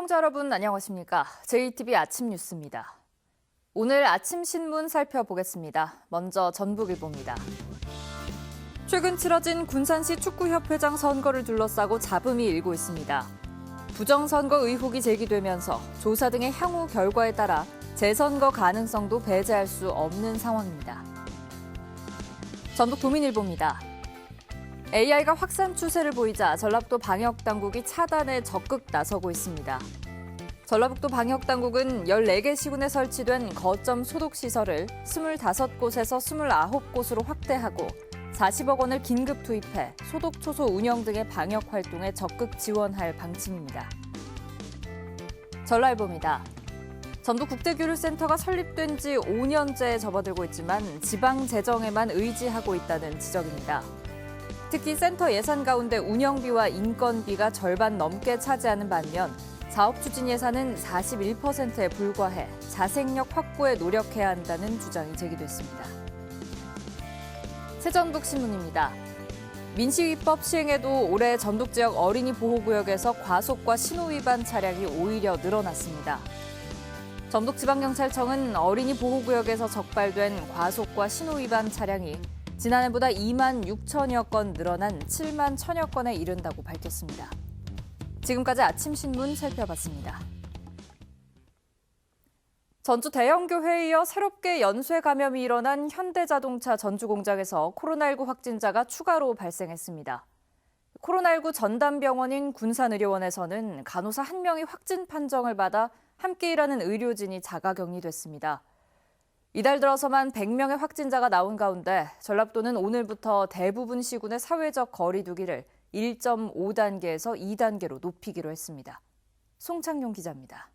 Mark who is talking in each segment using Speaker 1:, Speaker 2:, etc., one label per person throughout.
Speaker 1: 시청자 여러분 안녕하십니까? JTBC 아침 뉴스입니다. 오늘 아침 신문 살펴보겠습니다. 먼저 전북일보입니다. 최근 치러진 군산시 축구협회장 선거를 둘러싸고 잡음이 일고 있습니다. 부정선거 의혹이 제기되면서 조사 등의 향후 결과에 따라 재선거 가능성도 배제할 수 없는 상황입니다. 전북도민일보입니다. AI가 확산 추세를 보이자 전라북도 방역당국이 차단에 적극 나서고 있습니다. 전라북도 방역당국은 14개 시군에 설치된 거점 소독시설을 25곳에서 29곳으로 확대하고 40억 원을 긴급 투입해 소독초소 운영 등의 방역 활동에 적극 지원할 방침입니다. 전라일보입니다. 전북국제교류센터가 설립된 지 5년째 접어들고 있지만 지방 재정에만 의지하고 있다는 지적입니다. 특히 센터 예산 가운데 운영비와 인건비가 절반 넘게 차지하는 반면 사업 추진 예산은 41%에 불과해 자생력 확보에 노력해야 한다는 주장이 제기됐습니다. 새전북신문입니다. 민식이법 시행에도 올해 전북 지역 어린이 보호구역에서 과속과 신호위반 차량이 오히려 늘어났습니다. 전북지방경찰청은 어린이 보호구역에서 적발된 과속과 신호위반 차량이 지난해보다 2만 6천여 건 늘어난 7만 1천여 건에 이른다고 밝혔습니다. 지금까지 아침 신문 살펴봤습니다. 전주 대형교회에 이어 새롭게 연쇄 감염이 일어난 현대자동차 전주공장에서 코로나19 확진자가 추가로 발생했습니다. 코로나19 전담병원인 군산의료원에서는 간호사 1명이 확진 판정을 받아 함께 일하는 의료진이 자가격리됐습니다. 이달 들어서만 100명의 확진자가 나온 가운데 전라북도는 오늘부터 대부분 시군의 사회적 거리 두기를 1.5단계에서 2단계로 높이기로 했습니다. 송창용 기자입니다.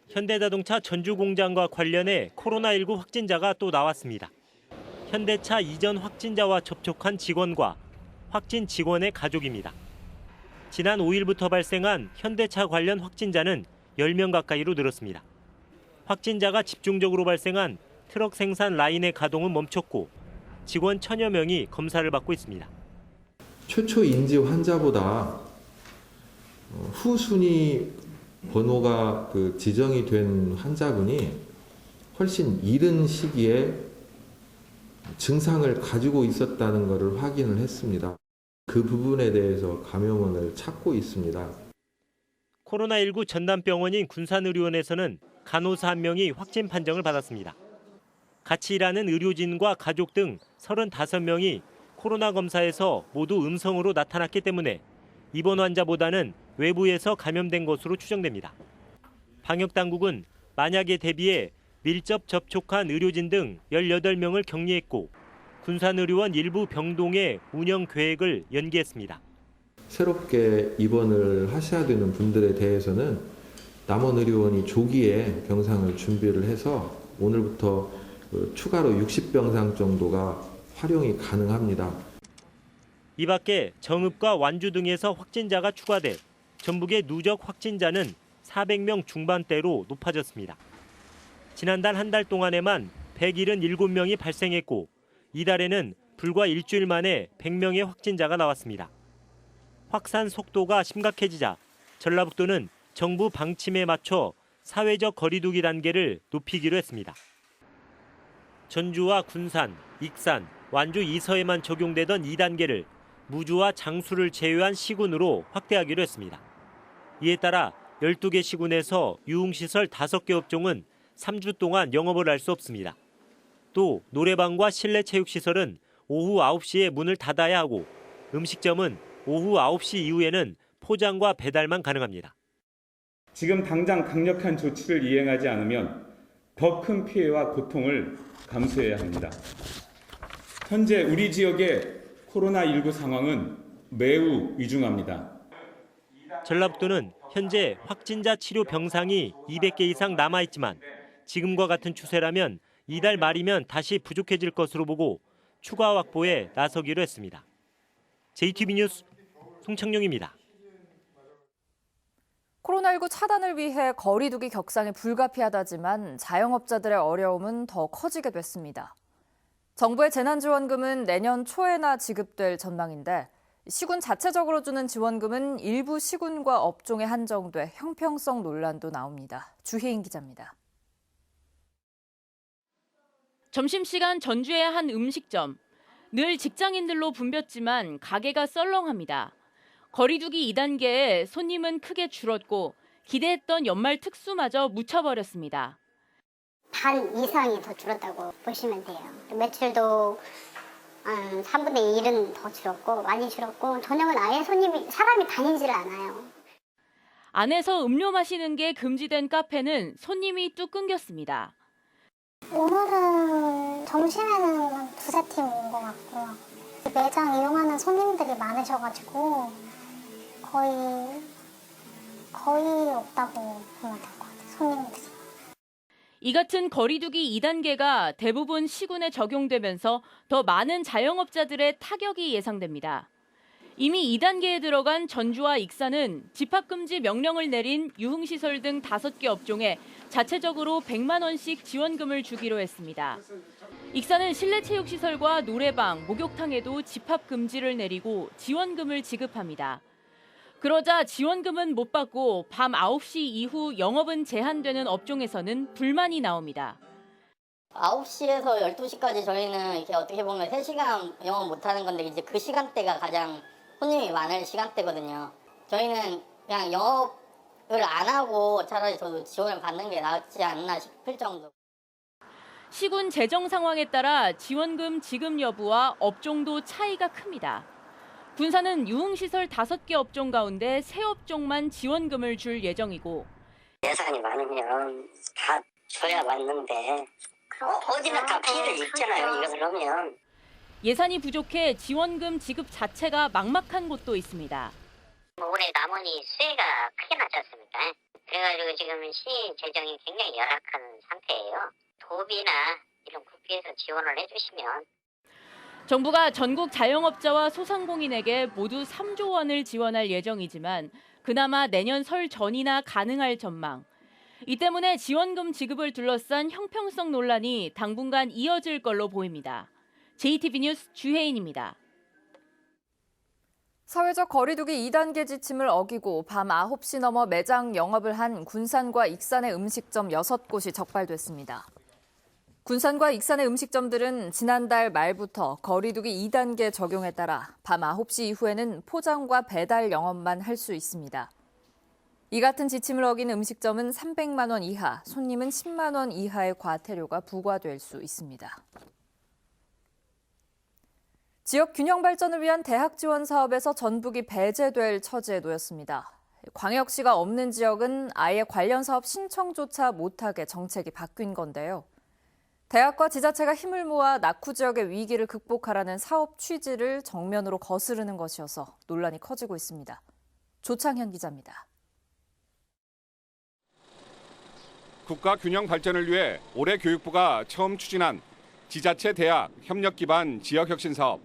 Speaker 2: 현대자동차 전주공장과 관련해 코로나19 확진자가 또 나왔습니다. 현대차 이전 확진자와 접촉한 직원과 확진 직원의 가족입니다. 지난 5일부터 발생한 현대차 관련 확진자는 10명 가까이로 늘었습니다. 확진자가 집중적으로 발생한 트럭 생산 라인의 가동은 멈췄고 직원 1,000여 명이 검사를 받고 있습니다.
Speaker 3: 최초 인지 환자보다 후순위 번호가 지정이 된 환자분이 훨씬 이른 시기에 증상을 가지고 있었다는 것을 확인을 했습니다. 그 부분에 대해서 감염원을 찾고 있습니다.
Speaker 2: 코로나19 전담병원인 군산의료원에서는 간호사 1명이 확진 판정을 받았습니다. 같이 일하는 의료진과 가족 등 35명이 코로나 검사에서 모두 음성으로 나타났기 때문에 입원 환자보다는 외부에서 감염된 것으로 추정됩니다. 방역당국은 만약에 대비해 밀접 접촉한 의료진 등 18명을 격리했고 군산의료원 일부 병동의 운영 계획을 연기했습니다.
Speaker 3: 새롭게 입원을 하셔야 되는 분들에 대해서는 남원의료원이 조기에 병상을 준비를 해서 오늘부터 추가로 60병상 정도가 활용이 가능합니다.
Speaker 2: 이 밖에 정읍과 완주 등에서 확진자가 추가돼 전북의 누적 확진자는 400명 중반대로 높아졌습니다. 지난달 한 달 동안에만 177명이 발생했고 이달에는 불과 일주일 만에 100명의 확진자가 나왔습니다. 확산 속도가 심각해지자 전라북도는 정부 방침에 맞춰 사회적 거리두기 단계를 높이기로 했습니다. 전주와 군산, 익산, 완주 이서에만 적용되던 2단계를 무주와 장수를 제외한 시군으로 확대하기로 했습니다. 이에 따라 12개 시군에서 유흥시설 5개 업종은 3주 동안 영업을 할 수 없습니다. 또 노래방과 실내 체육시설은 오후 9시에 문을 닫아야 하고 음식점은 오후 9시 이후에는 포장과 배달만 가능합니다.
Speaker 4: 지금 당장 강력한 조치를 이행하지 않으면 더 큰 피해와 고통을 감수해야 합니다. 현재 우리 지역의 코로나19 상황은 매우 위중합니다.
Speaker 2: 전라북도는 현재 확진자 치료 병상이 200개 이상 남아있지만 지금과 같은 추세라면 이달 말이면 다시 부족해질 것으로 보고 추가 확보에 나서기로 했습니다. JTBC 뉴스 송창용입니다.
Speaker 1: 코로나19 차단을 위해 거리두기 격상이 불가피하다지만 자영업자들의 어려움은 더 커지게 됐습니다. 정부의 재난지원금은 내년 초에나 지급될 전망인데 시군 자체적으로 주는 지원금은 일부 시군과 업종에 한정돼 형평성 논란도 나옵니다. 주혜인 기자입니다.
Speaker 5: 점심시간 전주의 한 음식점. 늘 직장인들로 붐볐지만 가게가 썰렁합니다. 거리두기 2단계에 손님은 크게 줄었고 기대했던 연말 특수마저 묻혀버렸습니다.
Speaker 6: 반 이상이 더 줄었다고 보시면 돼요. 매출도 한 3분의 1은 더 줄었고 많이 줄었고 저녁은 아예 사람이 다니지를 않아요.
Speaker 5: 안에서 음료 마시는 게 금지된 카페는 손님이 뚝 끊겼습니다.
Speaker 6: 오늘은 점심에는 한 두세 팀 온 것 같고요. 매장 이용하는 손님들이 많으셔가지고 거의 없다고 보면 될 것 같아요. 손님들이.
Speaker 5: 이 같은 거리두기 2단계가 대부분 시군에 적용되면서 더 많은 자영업자들의 타격이 예상됩니다. 이미 2단계에 들어간 전주와 익산은 집합금지 명령을 내린 유흥시설 등 5개 업종에 자체적으로 100만 원씩 지원금을 주기로 했습니다. 익산은 실내체육시설과 노래방, 목욕탕에도 집합금지를 내리고 지원금을 지급합니다. 그러자 지원금은 못 받고 밤 9시 이후 영업은 제한되는 업종에서는 불만이 나옵니다.
Speaker 7: 9시에서 12시까지 저희는 이렇게 어떻게 보면 3시간 영업 못하는 건데 이제 그 시간대가 가장 손님이 많을 시간대거든요. 저희는 그냥 영업을 안 하고 차라리 저도 지원을 받는 게 낫지 않나 싶을 정도.
Speaker 5: 시군 재정 상황에 따라 지원금 지급 여부와 업종도 차이가 큽니다. 군사는 유흥시설 5개 업종 가운데 3업종만 지원금을 줄 예정이고
Speaker 8: 예산이 많으면 다 줘야 맞는데 어디나 다 피해를 입잖아요. 이것을 하면.
Speaker 5: 예산이 부족해 지원금 지급 자체가 막막한 곳도 있습니다.
Speaker 8: 올해 남원이 수해가 크게 났지 않습니까? 그래가지고 지금 시 재정이 굉장히 열악한 상태예요. 도비나 이런 국비에서 지원을 해주시면.
Speaker 5: 정부가 전국 자영업자와 소상공인에게 모두 3조 원을 지원할 예정이지만 그나마 내년 설 전이나 가능할 전망. 이 때문에 지원금 지급을 둘러싼 형평성 논란이 당분간 이어질 걸로 보입니다. JTB 뉴스 주혜인입니다.
Speaker 1: 사회적 거리두기 2단계 지침을 어기고 밤 9시 넘어 매장 영업을 한 군산과 익산의 음식점 6곳이 적발됐습니다. 군산과 익산의 음식점들은 지난달 말부터 거리두기 2단계 적용에 따라 밤 9시 이후에는 포장과 배달 영업만 할 수 있습니다. 이 같은 지침을 어긴 음식점은 300만 원 이하, 손님은 10만 원 이하의 과태료가 부과될 수 있습니다. 지역 균형 발전을 위한 대학 지원 사업에서 전북이 배제될 처지에 놓였습니다. 광역시가 없는 지역은 아예 관련 사업 신청조차 못하게 정책이 바뀐 건데요. 대학과 지자체가 힘을 모아 낙후 지역의 위기를 극복하라는 사업 취지를 정면으로 거스르는 것이어서 논란이 커지고 있습니다. 조창현 기자입니다.
Speaker 9: 국가 균형 발전을 위해 올해 교육부가 처음 추진한 지자체 대학 협력 기반 지역 혁신 사업.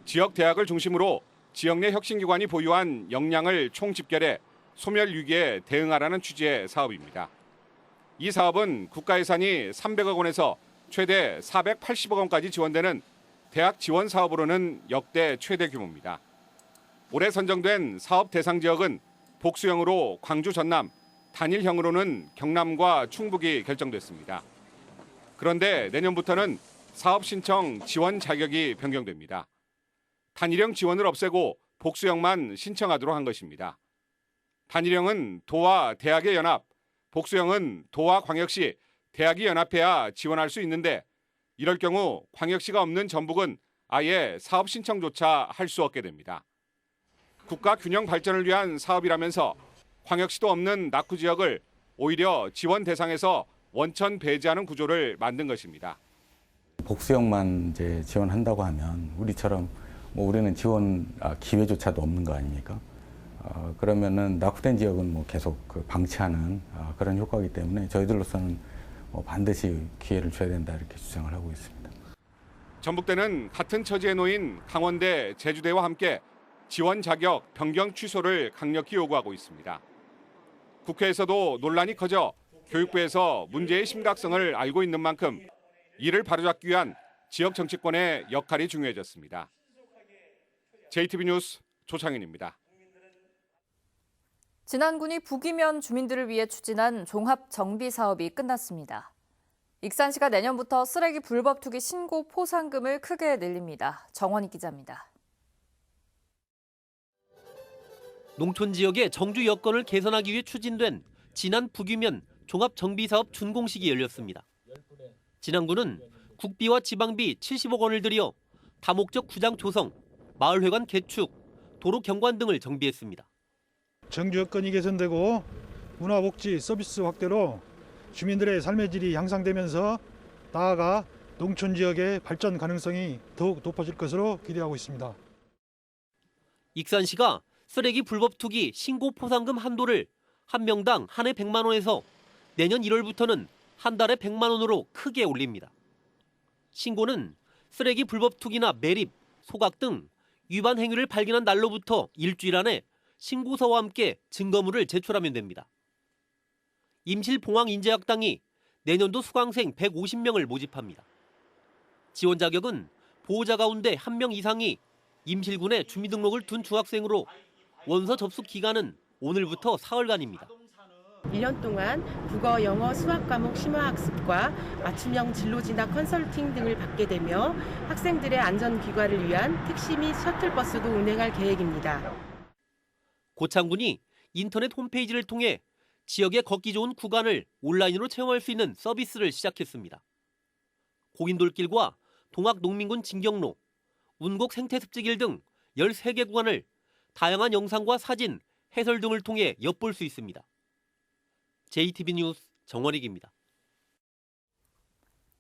Speaker 9: 지역 대학을 중심으로 지역 내 혁신기관이 보유한 역량을 총집결해 소멸 위기에 대응하라는 취지의 사업입니다. 이 사업은 국가 예산이 300억 원에서 최대 480억 원까지 지원되는 대학 지원 사업으로는 역대 최대 규모입니다. 올해 선정된 사업 대상 지역은 복수형으로 광주 전남, 단일형으로는 경남과 충북이 결정됐습니다. 그런데 내년부터는 사업 신청 지원 자격이 변경됩니다. 단일형 지원을 없애고 복수형만 신청하도록 한 것입니다. 단일형은 도와 대학의 연합, 복수형은 도와 광역시, 대학이 연합해야 지원할 수 있는데 이럴 경우 광역시가 없는 전북은 아예 사업 신청조차 할 수 없게 됩니다. 국가 균형 발전을 위한 사업이라면서 광역시도 없는 낙후 지역을 오히려 지원 대상에서 원천 배제하는 구조를 만든 것입니다.
Speaker 10: 복수형만 이제 지원한다고 하면 우리처럼 우리는 지원 기회조차도 없는 거 아닙니까? 그러면은 낙후된 지역은 계속 방치하는 그런 효과이기 때문에 저희들로서는 반드시 기회를 줘야 된다 이렇게 주장을 하고 있습니다.
Speaker 9: 전북대는 같은 처지에 놓인 강원대, 제주대와 함께 지원 자격 변경 취소를 강력히 요구하고 있습니다. 국회에서도 논란이 커져 교육부에서 문제의 심각성을 알고 있는 만큼 이를 바로잡기 위한 지역 정치권의 역할이 중요해졌습니다. JTB 뉴스 조창현입니다.
Speaker 1: 진안군이 북이면 주민들을 위해 추진한 종합 정비 사업이 끝났습니다. 익산시가 내년부터 쓰레기 불법 투기 신고 포상금을 크게 늘립니다. 정원희 기자입니다.
Speaker 11: 농촌 지역의 정주 여건을 개선하기 위해 추진된 진안 북이면 종합 정비 사업 준공식이 열렸습니다. 진안군은 국비와 지방비 70억 원을 들여 다목적 구장 조성, 마을회관 개축, 도로 경관 등을 정비했습니다.
Speaker 12: 정주 여건이 개선되고 문화복지 서비스 확대로 주민들의 삶의 질이 향상되면서 나아가 농촌 지역의 발전 가능성이 더욱 높아질 것으로 기대하고 있습니다.
Speaker 11: 익산시가 쓰레기 불법 투기 신고 포상금 한도를 한 명당 한 해 100만 원에서 내년 1월부터는 한 달에 100만 원으로 크게 올립니다. 신고는 쓰레기 불법 투기나 매립, 소각 등 위반 행위를 발견한 날로부터 일주일 안에 신고서와 함께 증거물을 제출하면 됩니다. 임실봉황인재학당이 내년도 수강생 150명을 모집합니다. 지원 자격은 보호자 가운데 1명 이상이 임실군에 주민등록을 둔 중학생으로 원서 접수 기간은 오늘부터 사흘간입니다.
Speaker 13: 1년 동안 국어, 영어, 수학 과목 심화학습과 맞춤형 진로 진학 컨설팅 등을 받게 되며 학생들의 안전 귀가를 위한 택시 및 셔틀버스도 운행할 계획입니다.
Speaker 11: 고창군이 인터넷 홈페이지를 통해 지역의 걷기 좋은 구간을 온라인으로 체험할 수 있는 서비스를 시작했습니다. 고인돌길과 동학농민군 진경로, 운곡 생태습지길 등 13개 구간을 다양한 영상과 사진, 해설 등을 통해 엿볼 수 있습니다. JTB 뉴스 정원익입니다.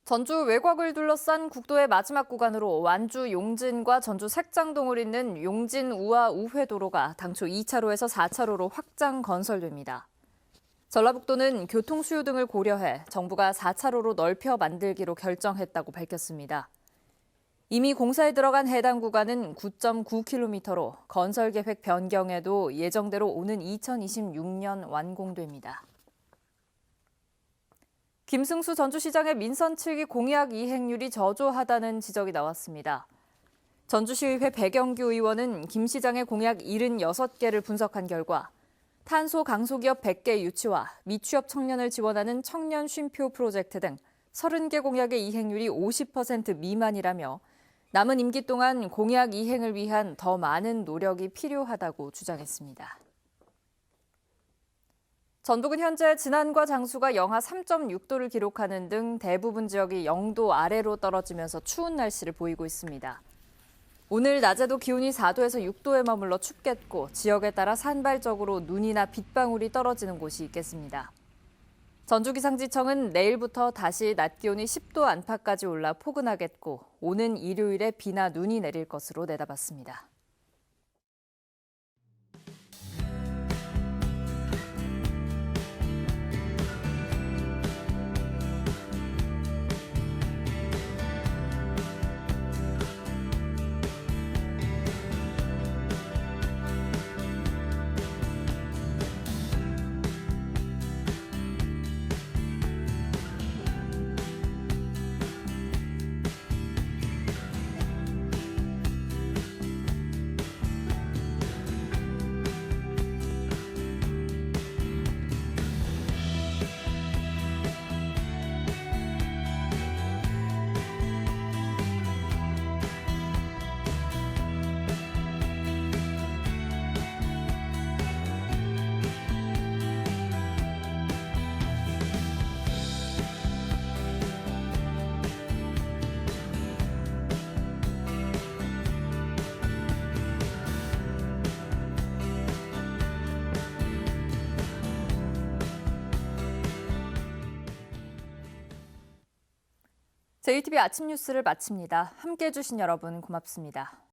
Speaker 1: 전주 외곽을 둘러싼 국도의 마지막 구간으로 완주 용진과 전주 색장동을 잇는 용진 우화 우회도로가 당초 2차로에서 4차로로 확장 건설됩니다. 전라북도는 교통 수요 등을 고려해 정부가 4차로로 넓혀 만들기로 결정했다고 밝혔습니다. 이미 공사에 들어간 해당 구간은 9.9km로 건설 계획 변경에도 예정대로 오는 2026년 완공됩니다. 김승수 전주시장의 민선 7기 공약 이행률이 저조하다는 지적이 나왔습니다. 전주시의회 백영규 의원은 김 시장의 공약 76개를 분석한 결과 탄소 강소기업 100개 유치와 미취업 청년을 지원하는 청년 쉼표 프로젝트 등 30개 공약의 이행률이 50% 미만이라며 남은 임기 동안 공약 이행을 위한 더 많은 노력이 필요하다고 주장했습니다. 전북은 현재 진안과 장수가 영하 3.6도를 기록하는 등 대부분 지역이 0도 아래로 떨어지면서 추운 날씨를 보이고 있습니다. 오늘 낮에도 기온이 4도에서 6도에 머물러 춥겠고 지역에 따라 산발적으로 눈이나 빗방울이 떨어지는 곳이 있겠습니다. 전주기상지청은 내일부터 다시 낮 기온이 10도 안팎까지 올라 포근하겠고 오는 일요일에 비나 눈이 내릴 것으로 내다봤습니다. JTB 아침 뉴스를 마칩니다. 함께해 주신 여러분 고맙습니다.